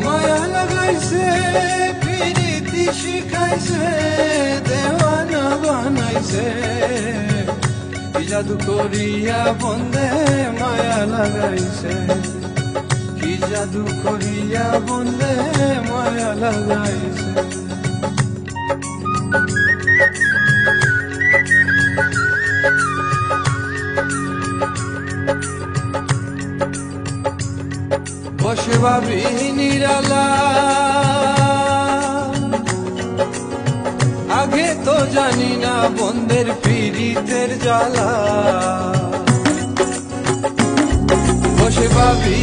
মায়া লাগাইছে প্রীতি শিখাইছে দেওয়ানা বানাইছে কি জাদু করিয়া বন্দে মায়া লাগাইছে কি জাদু করিয়া বন্দে মায়া লাগাইছে বসে ভাবি নিরালা আগে তো জানি না বন্ধের পীড়িতের জ্বালা বসে ভাবি